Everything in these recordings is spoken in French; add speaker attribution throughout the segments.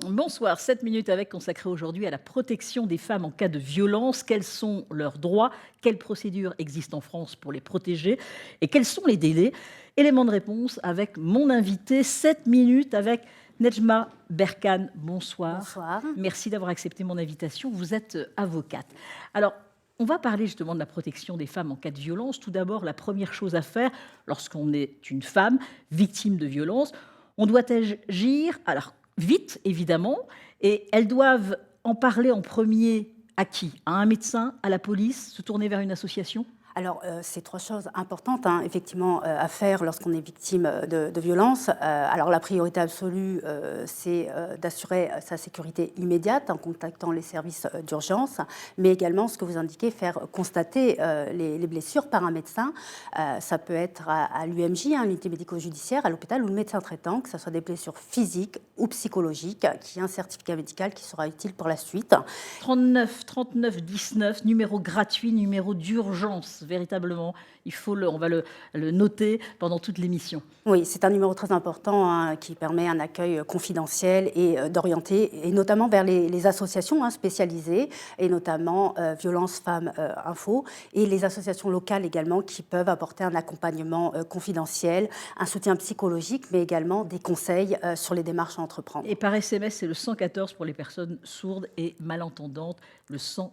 Speaker 1: Bonsoir, 7 minutes avec consacrées aujourd'hui à la protection des femmes en cas de violence. Quels sont leurs droits? Quelles procédures existent en France pour les protéger? Et quels sont les délais? Élément de réponse avec mon invité. 7 minutes avec Nejma Berkane. Bonsoir.
Speaker 2: Bonsoir.
Speaker 1: Merci d'avoir accepté mon invitation. Vous êtes avocate. Alors, on va parler justement de la protection des femmes en cas de violence. Tout d'abord, la première chose à faire lorsqu'on est une femme victime de violence, on doit agir. Alors, vite, évidemment, et elles doivent en parler en premier à qui? À un médecin, à la police, se tourner vers une association?
Speaker 2: Alors, c'est trois choses importantes, hein, effectivement, à faire lorsqu'on est victime de violences. Alors, la priorité absolue, c'est d'assurer sa sécurité immédiate en contactant les services d'urgence, mais également, ce que vous indiquez, faire constater les blessures par un médecin. Ça peut être à l'UMJ, hein, l'unité médico-judiciaire, à l'hôpital, ou le médecin traitant, que ce soit des blessures physiques ou psychologiques, qui a un certificat médical qui sera utile pour la suite.
Speaker 1: 39 39 19, numéro gratuit, numéro d'urgence, véritablement. On va le noter pendant toute l'émission.
Speaker 2: Oui, c'est un numéro très important, hein, qui permet un accueil confidentiel et d'orienter, et notamment vers les associations, hein, spécialisées, et notamment Violence Femmes Info, et les associations locales également qui peuvent apporter un accompagnement confidentiel, un soutien psychologique, mais également des conseils sur les démarches à entreprendre.
Speaker 1: Et par SMS, c'est le 114 pour les personnes sourdes et malentendantes, le 114.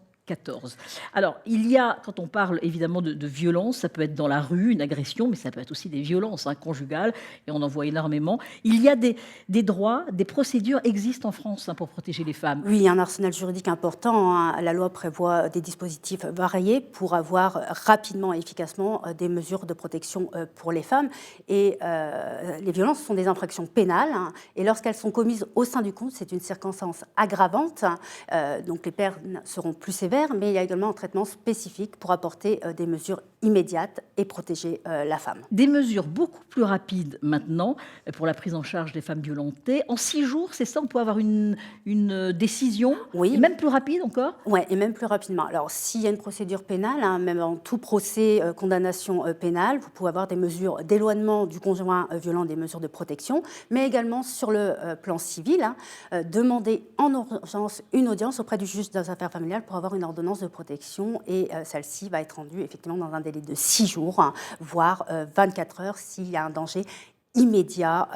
Speaker 1: Alors, il y a, quand on parle évidemment de violence, ça peut être dans la rue, une agression, mais ça peut être aussi des violences, hein, conjugales, et on en voit énormément. Il y a des droits, des procédures existent en France, hein, pour protéger les femmes.
Speaker 2: Oui, il y a un arsenal juridique important, hein. La loi prévoit des dispositifs variés pour avoir rapidement et efficacement des mesures de protection pour les femmes. Et les violences sont des infractions pénales, hein, et lorsqu'elles sont commises au sein du couple, c'est une circonstance aggravante. Donc les peines seront plus sévères, mais il y a également un traitement spécifique pour apporter des mesures immédiates et protéger la femme.
Speaker 1: Des mesures beaucoup plus rapides maintenant pour la prise en charge des femmes violentées. En 6 jours, c'est ça, on peut avoir une décision,
Speaker 2: Oui.
Speaker 1: et même plus rapide encore?
Speaker 2: Oui, et même plus rapidement. Alors, s'il y a une procédure pénale, hein, même en tout procès, condamnation pénale, vous pouvez avoir des mesures d'éloignement du conjoint violent, des mesures de protection, mais également sur le plan civil, hein, demander en urgence une audience auprès du juge des affaires familiales pour avoir une ordonnance de protection, et celle-ci va être rendue effectivement dans un délai de 6 jours, hein, voire 24 heures s'il y a un danger immédiat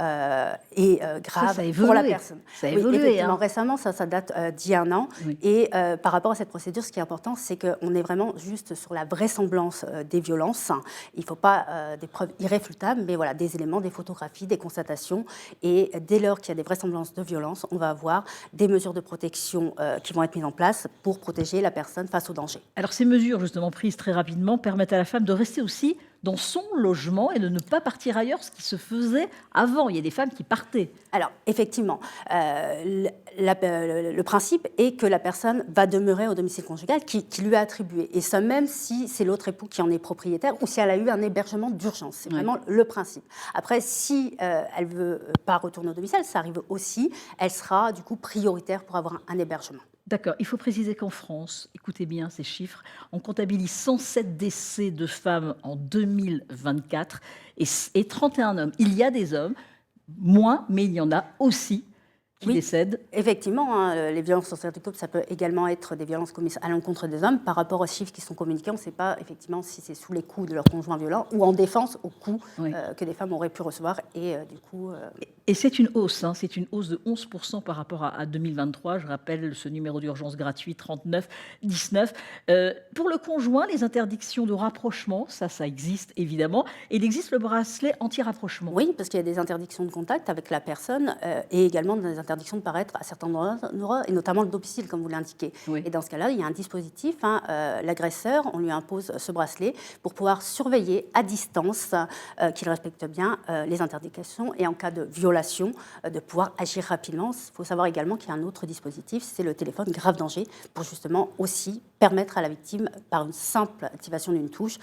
Speaker 2: et grave
Speaker 1: Ça a
Speaker 2: pour la
Speaker 1: évolué.
Speaker 2: personne.
Speaker 1: Ça a
Speaker 2: Oui,
Speaker 1: évolué,
Speaker 2: effectivement,
Speaker 1: hein.
Speaker 2: récemment, ça date d'il y a un an.
Speaker 1: Oui.
Speaker 2: Et par rapport à cette procédure, ce qui est important, c'est qu'on est vraiment juste sur la vraisemblance des violences. Il ne faut pas des preuves irréfutables, mais voilà, des éléments, des photographies, des constatations. Et dès lors qu'il y a des vraisemblances de violences, on va avoir des mesures de protection qui vont être mises en place pour protéger la personne face au danger.
Speaker 1: Alors ces mesures justement prises très rapidement permettent à la femme de rester aussi dans son logement et de ne pas partir ailleurs, ce qui se faisait avant. Il y a des femmes qui partaient.
Speaker 2: Alors, effectivement, le principe est que la personne va demeurer au domicile conjugal qui lui a attribué. Et ça, même si c'est l'autre époux qui en est propriétaire ou si elle a eu un hébergement d'urgence. C'est vraiment le principe. Après, si elle ne veut pas retourner au domicile, ça arrive aussi, elle sera du coup prioritaire pour avoir un hébergement.
Speaker 1: D'accord, il faut préciser qu'en France, écoutez bien ces chiffres, on comptabilise 107 décès de femmes en 2024 et 31 hommes. Il y a des hommes, moins, mais il y en a aussi qui décèdent.
Speaker 2: Effectivement, hein, les violences au sein du couple, ça peut également être des violences commises à l'encontre des hommes. Par rapport aux chiffres qui sont communiqués, on ne sait pas effectivement si c'est sous les coups de leur conjoint violent ou en défense aux coups que les femmes auraient pu recevoir. Et du coup...
Speaker 1: Et c'est une hausse, hein, c'est une hausse de 11% par rapport à 2023. Je rappelle ce numéro d'urgence gratuit 39 19. Pour le conjoint, les interdictions de rapprochement, ça existe évidemment. Et il existe le bracelet anti-rapprochement.
Speaker 2: Oui, parce qu'il y a des interdictions de contact avec la personne et également des interdictions de paraître à certains endroits, et notamment le domicile, comme vous l'indiquez.
Speaker 1: Oui.
Speaker 2: Et dans ce cas-là, il y a un dispositif, hein, l'agresseur, on lui impose ce bracelet pour pouvoir surveiller à distance qu'il respecte bien les interdictions et en cas de violation, de pouvoir agir rapidement. Il faut savoir également qu'il y a un autre dispositif, c'est le téléphone grave danger, pour justement aussi permettre à la victime, par une simple activation d'une touche,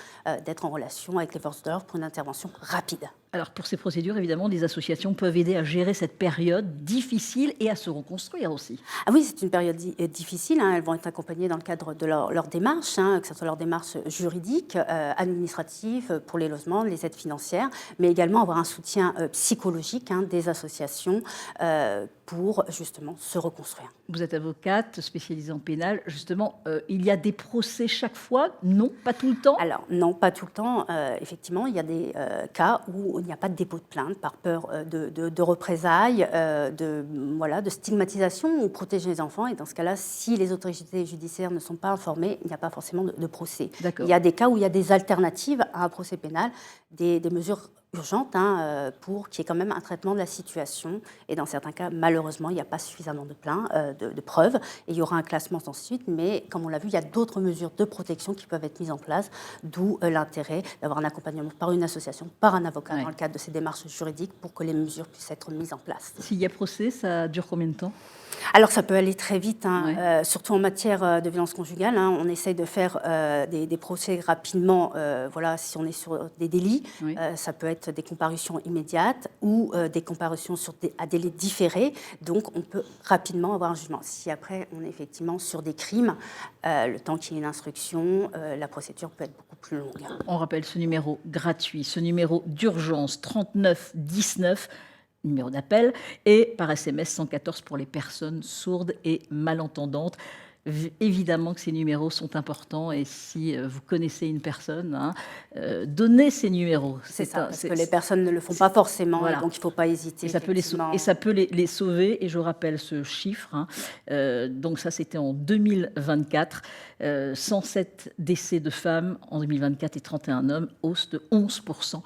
Speaker 2: d'être en relation avec les forces de l'ordre pour une intervention rapide.
Speaker 1: Alors pour ces procédures, évidemment, des associations peuvent aider à gérer cette période difficile et à se reconstruire aussi.
Speaker 2: Ah oui, c'est une période difficile, hein. Elles vont être accompagnées dans le cadre de leur démarche, hein, que ce soit leur démarche juridique, administrative, pour les logements, les aides financières, mais également avoir un soutien psychologique, hein, des associations pour justement se reconstruire.
Speaker 1: Vous êtes avocate spécialisée en pénal. Justement, il y a des procès chaque fois? Non, pas tout le temps?
Speaker 2: Alors non, pas tout le temps. Effectivement, il y a des cas où il n'y a pas de dépôt de plainte par peur de représailles, de stigmatisation ou protéger les enfants. Et dans ce cas-là, si les autorités judiciaires ne sont pas informées, il n'y a pas forcément de procès. Il y a des cas où il y a des alternatives à un procès pénal, des mesures urgente pour qu'il y ait quand même un traitement de la situation. Et dans certains cas, malheureusement, il n'y a pas suffisamment de preuves et il y aura un classement ensuite. Mais comme on l'a vu, il y a d'autres mesures de protection qui peuvent être mises en place, d'où l'intérêt d'avoir un accompagnement par une association, par un avocat dans le cadre de ces démarches juridiques pour que les mesures puissent être mises en place.
Speaker 1: S'il y a procès, ça dure combien de temps?
Speaker 2: Alors ça peut aller très vite, surtout en matière de violence conjugale. On essaye de faire des procès rapidement, si on est sur des délits. Ça peut être des comparutions immédiates ou des comparutions à délai différé. Donc on peut rapidement avoir un jugement. Si après on est effectivement sur des crimes, le temps qu'il y ait une instruction, la procédure peut être beaucoup plus longue.
Speaker 1: On rappelle ce numéro gratuit, ce numéro d'urgence 39 19. Numéro d'appel, et par SMS 114 pour les personnes sourdes et malentendantes. Évidemment que ces numéros sont importants et si vous connaissez une personne, donnez ces numéros.
Speaker 2: C'est ça, parce que les personnes ne le font pas forcément, voilà. Donc il ne faut pas hésiter.
Speaker 1: Et ça peut les sauver, et je rappelle ce chiffre. Donc ça, c'était en 2024, 107 décès de femmes en 2024 et 31 hommes, hausse de 11%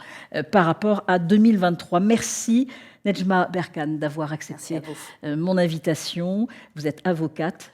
Speaker 1: par rapport à 2023. Merci Nedjma Berkane d'avoir accepté mon invitation. Vous êtes avocate.